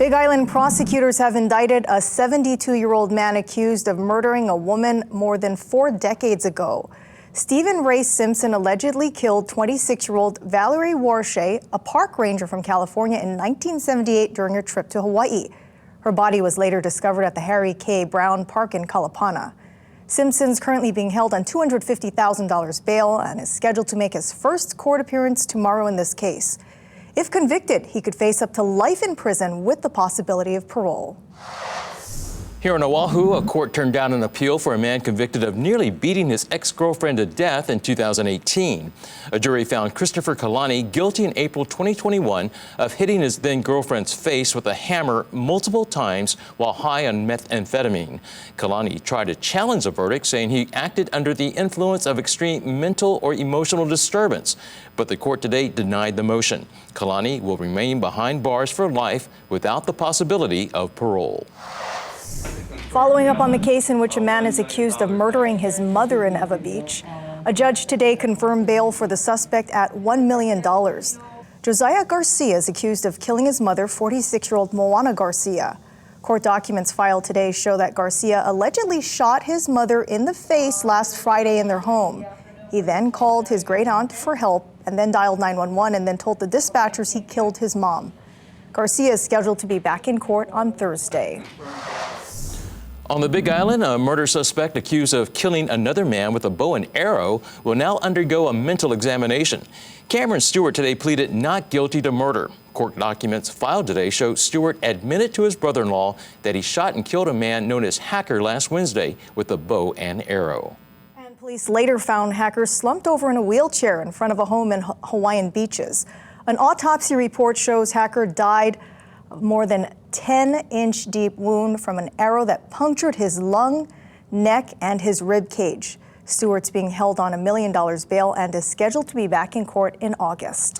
Big Island prosecutors have indicted a 72-year-old man accused of murdering a woman more than 4 decades ago. Stephen Ray Simpson allegedly killed 26-year-old Valerie Warshay, a park ranger from California, in 1978 during a trip to Hawaii. Her body was later discovered at the Harry K. Brown Park in Kalapana. Simpson's currently being held on $250,000 bail and is scheduled to make his first court appearance tomorrow in this case. If convicted, he could face up to life in prison with the possibility of parole. Here in Oahu, a court turned down an appeal for a man convicted of nearly beating his ex-girlfriend to death in 2018. A jury found Christopher Kalani guilty in April 2021 of hitting his then-girlfriend's face with a hammer multiple times while high on methamphetamine. Kalani tried to challenge the verdict, saying he acted under the influence of extreme mental or emotional disturbance. But the court today denied the motion. Kalani will remain behind bars for life without the possibility of parole. Following up on the case in which a man is accused of murdering his mother in Eva Beach, a judge today confirmed bail for the suspect at $1 million. Josiah Garcia is accused of killing his mother, 46-year-old Moana Garcia. Court documents filed today show that Garcia allegedly shot his mother in the face last Friday in their home. He then called his great aunt for help and then dialed 911 and then told the dispatchers he killed his mom. Garcia is scheduled to be back in court on Thursday. On the Big Island, a murder suspect accused of killing another man with a bow and arrow will now undergo a mental examination. Cameron Stewart today pleaded not guilty to murder. Court documents filed today show Stewart admitted to his brother-in-law that he shot and killed a man known as Hacker last Wednesday with a bow and arrow. And police later found Hacker slumped over in a wheelchair in front of a home in Hawaiian Beaches. An autopsy report shows Hacker died of more than 10-inch deep wound from an arrow that punctured his lung, neck, and his rib cage. Stewart's being held on $1 million bail and is scheduled to be back in court in August.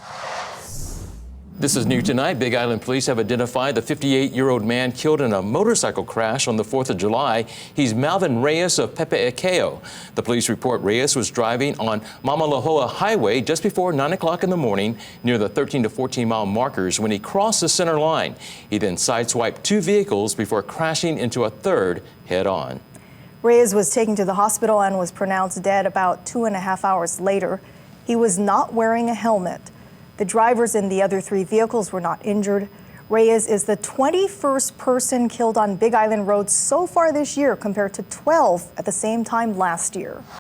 This is new tonight. Big Island police have identified the 58-year-old man killed in a motorcycle crash on the 4th of July. He's Malvin Reyes of Pepe'ekeo. The police report Reyes was driving on Mamalohoa Highway just before 9 o'clock in the morning near the 13 to 14 mile markers when he crossed the center line. He then sideswiped 2 vehicles before crashing into a third head-on. Reyes was taken to the hospital and was pronounced dead about 2.5 hours later. He was not wearing a helmet. The drivers in the other 3 vehicles were not injured. Reyes is the 21st person killed on Big Island roads so far this year, compared to 12 at the same time last year.